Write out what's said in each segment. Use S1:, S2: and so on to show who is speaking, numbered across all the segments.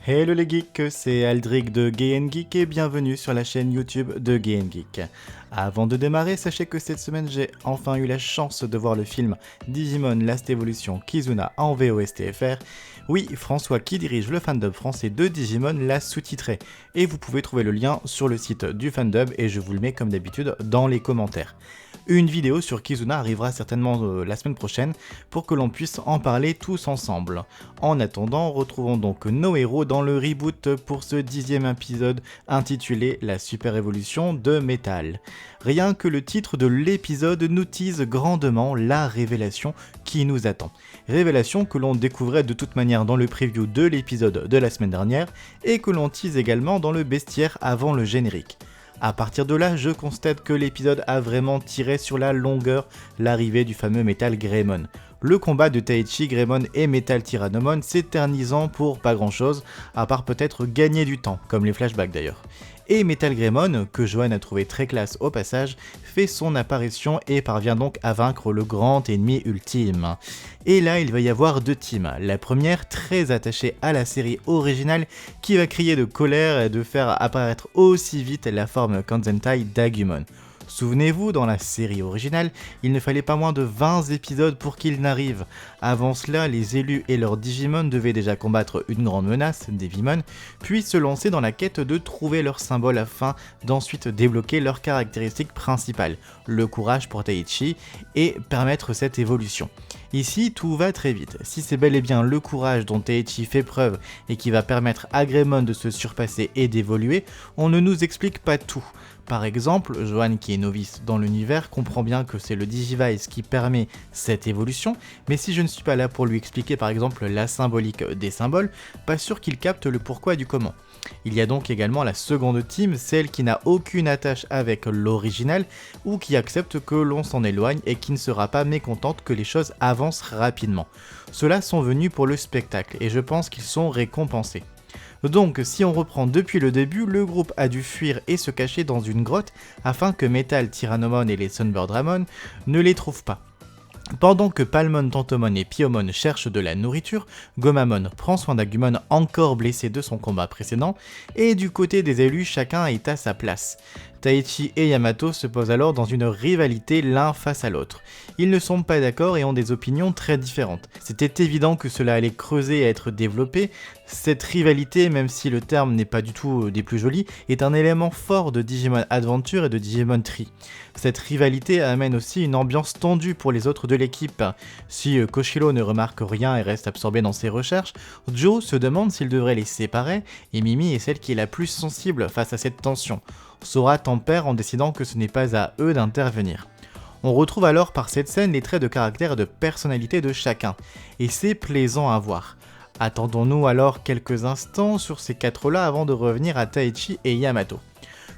S1: Hello les geeks, c'est Aldric de Gay Geek et bienvenue sur la chaîne YouTube de Gay Geek. Avant de démarrer, sachez que cette semaine j'ai enfin eu la chance de voir le film Digimon Last Evolution Kizuna en VOSTFR. Oui, François qui dirige le fandub français de Digimon l'a sous-titré et vous pouvez trouver le lien sur le site du fandub et je vous le mets comme d'habitude dans les commentaires. Une vidéo sur Kizuna arrivera certainement la semaine prochaine pour que l'on puisse en parler tous ensemble. En attendant, retrouvons donc nos héros dans le reboot pour ce 10e épisode intitulé La Super Évolution de Metal. Rien que le titre de l'épisode nous tease grandement la révélation qui nous attend. Révélation que l'on découvrait de toute manière dans le preview de l'épisode de la semaine dernière et que l'on tease également dans le bestiaire avant le générique. A partir de là, je constate que l'épisode a vraiment tiré sur la longueur l'arrivée du fameux Metal Greymon. Le combat de Taichi, Greymon et Metal Tyrannomon s'éternisant pour pas grand chose, à part peut-être gagner du temps, comme les flashbacks d'ailleurs. Et Metal Greymon, que Johan a trouvé très classe au passage, fait son apparition et parvient donc à vaincre le grand ennemi ultime. Et là, il va y avoir deux teams. La première, très attachée à la série originale, qui va crier de colère et de faire apparaître aussi vite la forme Kanzentai d'Agumon. Souvenez-vous, dans la série originale, il ne fallait pas moins de 20 épisodes pour qu'il n'arrive. Avant cela, les élus et leurs Digimon devaient déjà combattre une grande menace, Devimon, puis se lancer dans la quête de trouver leur symbole afin d'ensuite débloquer leurs caractéristiques principales, le courage pour Taichi, et permettre cette évolution. Ici, tout va très vite. Si c'est bel et bien le courage dont Taichi fait preuve et qui va permettre à Greymon de se surpasser et d'évoluer, on ne nous explique pas tout. Par exemple, Johan qui est novice dans l'univers comprend bien que c'est le Digivice qui permet cette évolution, mais si je ne suis pas là pour lui expliquer par exemple la symbolique des symboles, pas sûr qu'il capte le pourquoi du comment. Il y a donc également la seconde team, celle qui n'a aucune attache avec l'original ou qui accepte que l'on s'en éloigne et qui ne sera pas mécontente que les choses avancent rapidement. Ceux-là sont venus pour le spectacle et je pense qu'ils sont récompensés. Donc, si on reprend depuis le début, le groupe a dû fuir et se cacher dans une grotte afin que Metal Tyrannomon et les Sunbirdramon ne les trouvent pas. Pendant que Palmon, Tantomon et Piomon cherchent de la nourriture, Gomamon prend soin d'Agumon encore blessé de son combat précédent, et du côté des élus, chacun est à sa place. Taichi et Yamato se posent alors dans une rivalité l'un face à l'autre. Ils ne sont pas d'accord et ont des opinions très différentes. C'était évident que cela allait creuser et être développé. Cette rivalité, même si le terme n'est pas du tout des plus jolis, est un élément fort de Digimon Adventure et de Digimon Tree. Cette rivalité amène aussi une ambiance tendue pour les autres de l'équipe. Si Koshiro ne remarque rien et reste absorbé dans ses recherches, Joe se demande s'il devrait les séparer et Mimi est celle qui est la plus sensible face à cette tension. Sora tempère en décidant que ce n'est pas à eux d'intervenir. On retrouve alors par cette scène les traits de caractère et de personnalité de chacun, et c'est plaisant à voir. Attendons-nous alors quelques instants sur ces quatre-là avant de revenir à Taichi et Yamato.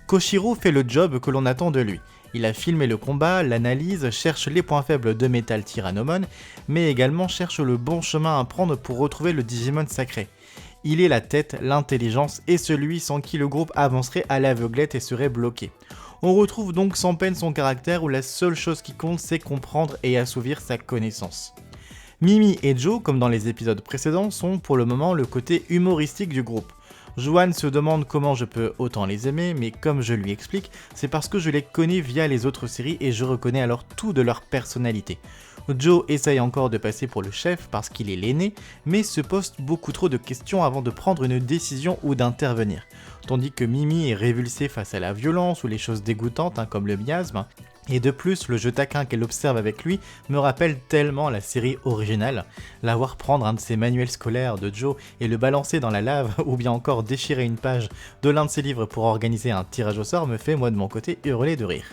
S1: Koshiro fait le job que l'on attend de lui. Il a filmé le combat, l'analyse, cherche les points faibles de Metal Tyrannomon, mais également cherche le bon chemin à prendre pour retrouver le Digimon sacré. Il est la tête, l'intelligence et celui sans qui le groupe avancerait à l'aveuglette et serait bloqué. On retrouve donc sans peine son caractère où la seule chose qui compte c'est comprendre et assouvir sa connaissance. Mimi et Joe, comme dans les épisodes précédents, sont pour le moment le côté humoristique du groupe. Johan se demande comment je peux autant les aimer, mais comme je lui explique, c'est parce que je les connais via les autres séries et je reconnais alors tout de leur personnalité. Joe essaye encore de passer pour le chef parce qu'il est l'aîné, mais se pose beaucoup trop de questions avant de prendre une décision ou d'intervenir. Tandis que Mimi est révulsée face à la violence ou les choses dégoûtantes comme le miasme, et de plus, le jeu taquin qu'elle observe avec lui me rappelle tellement la série originale. La voir prendre un de ses manuels scolaires de Joe et le balancer dans la lave, ou bien encore déchirer une page de l'un de ses livres pour organiser un tirage au sort me fait moi de mon côté hurler de rire.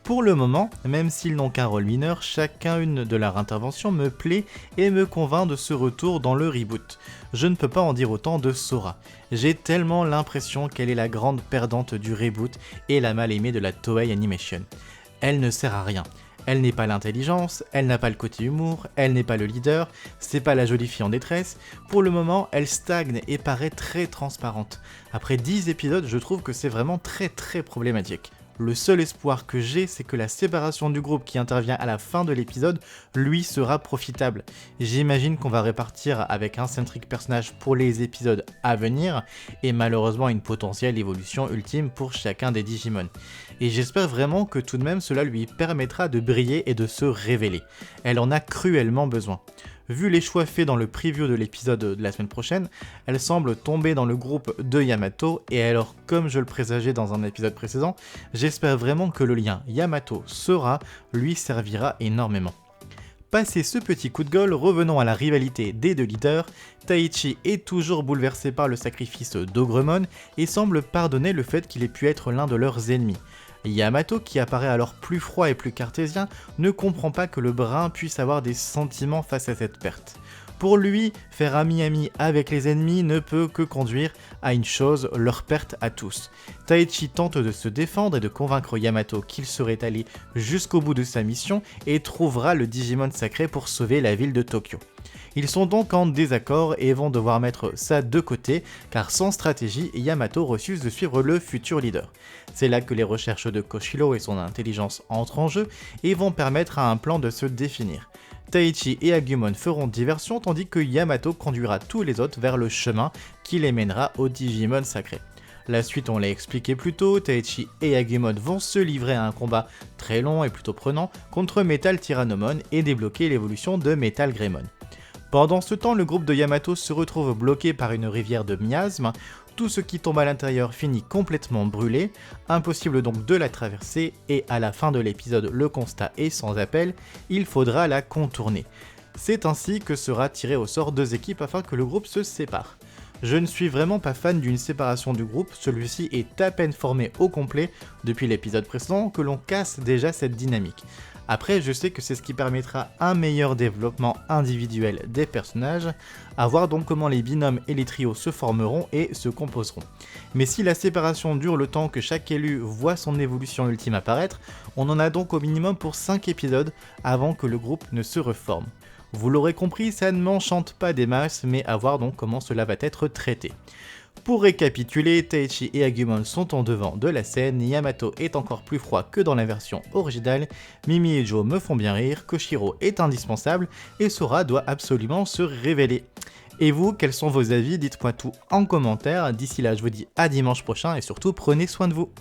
S1: Pour le moment, même s'ils n'ont qu'un rôle mineur, chacune de leurs interventions me plaît et me convainc de ce retour dans le reboot. Je ne peux pas en dire autant de Sora. J'ai tellement l'impression qu'elle est la grande perdante du reboot et la mal-aimée de la Toei Animation. Elle ne sert à rien. Elle n'est pas l'intelligence, elle n'a pas le côté humour, elle n'est pas le leader, c'est pas la jolie fille en détresse. Pour le moment, elle stagne et paraît très transparente. Après 10 épisodes, je trouve que c'est vraiment très problématique. Le seul espoir que j'ai, c'est que la séparation du groupe qui intervient à la fin de l'épisode, lui, sera profitable. J'imagine qu'on va répartir avec un centric personnage pour les épisodes à venir, et malheureusement une potentielle évolution ultime pour chacun des Digimon. Et j'espère vraiment que tout de même cela lui permettra de briller et de se révéler. Elle en a cruellement besoin. Vu les choix faits dans le preview de l'épisode de la semaine prochaine, elle semble tomber dans le groupe de Yamato, et alors comme je le présageais dans un épisode précédent, j'espère vraiment que le lien Yamato-Sora lui servira énormément. Passé ce petit coup de gueule, revenons à la rivalité des deux leaders. Taichi est toujours bouleversé par le sacrifice d'Ogremon et semble pardonner le fait qu'il ait pu être l'un de leurs ennemis. Yamato, qui apparaît alors plus froid et plus cartésien, ne comprend pas que le brun puisse avoir des sentiments face à cette perte. Pour lui, faire ami-ami avec les ennemis ne peut que conduire à une chose, leur perte à tous. Taichi tente de se défendre et de convaincre Yamato qu'il serait allé jusqu'au bout de sa mission et trouvera le Digimon sacré pour sauver la ville de Tokyo. Ils sont donc en désaccord et vont devoir mettre ça de côté, car sans stratégie, Yamato refuse de suivre le futur leader. C'est là que les recherches de Koshiro et son intelligence entrent en jeu et vont permettre à un plan de se définir. Taichi et Agumon feront diversion tandis que Yamato conduira tous les autres vers le chemin qui les mènera au Digimon sacré. La suite, on l'a expliqué plus tôt, Taichi et Agumon vont se livrer à un combat très long et plutôt prenant contre Metal Tyrannomon et débloquer l'évolution de Metal Greymon. Pendant ce temps, le groupe de Yamato se retrouve bloqué par une rivière de miasmes. Tout ce qui tombe à l'intérieur finit complètement brûlé, impossible donc de la traverser, et à la fin de l'épisode, le constat est sans appel, il faudra la contourner. C'est ainsi que sera tiré au sort 2 équipes afin que le groupe se sépare. Je ne suis vraiment pas fan d'une séparation du groupe, celui-ci est à peine formé au complet depuis l'épisode précédent que l'on casse déjà cette dynamique. Après, je sais que c'est ce qui permettra un meilleur développement individuel des personnages, à voir donc comment les binômes et les trios se formeront et se composeront. Mais si la séparation dure le temps que chaque élu voit son évolution ultime apparaître, on en a donc au minimum pour 5 épisodes avant que le groupe ne se reforme. Vous l'aurez compris, ça ne m'enchante pas des masses, mais à voir donc comment cela va être traité. Pour récapituler, Taichi et Agumon sont en devant de la scène, Yamato est encore plus froid que dans la version originale, Mimi et Joe me font bien rire, Koshiro est indispensable et Sora doit absolument se révéler. Et vous, quels sont vos avis? Dites-moi tout en commentaire, d'ici là je vous dis à dimanche prochain et surtout prenez soin de vous.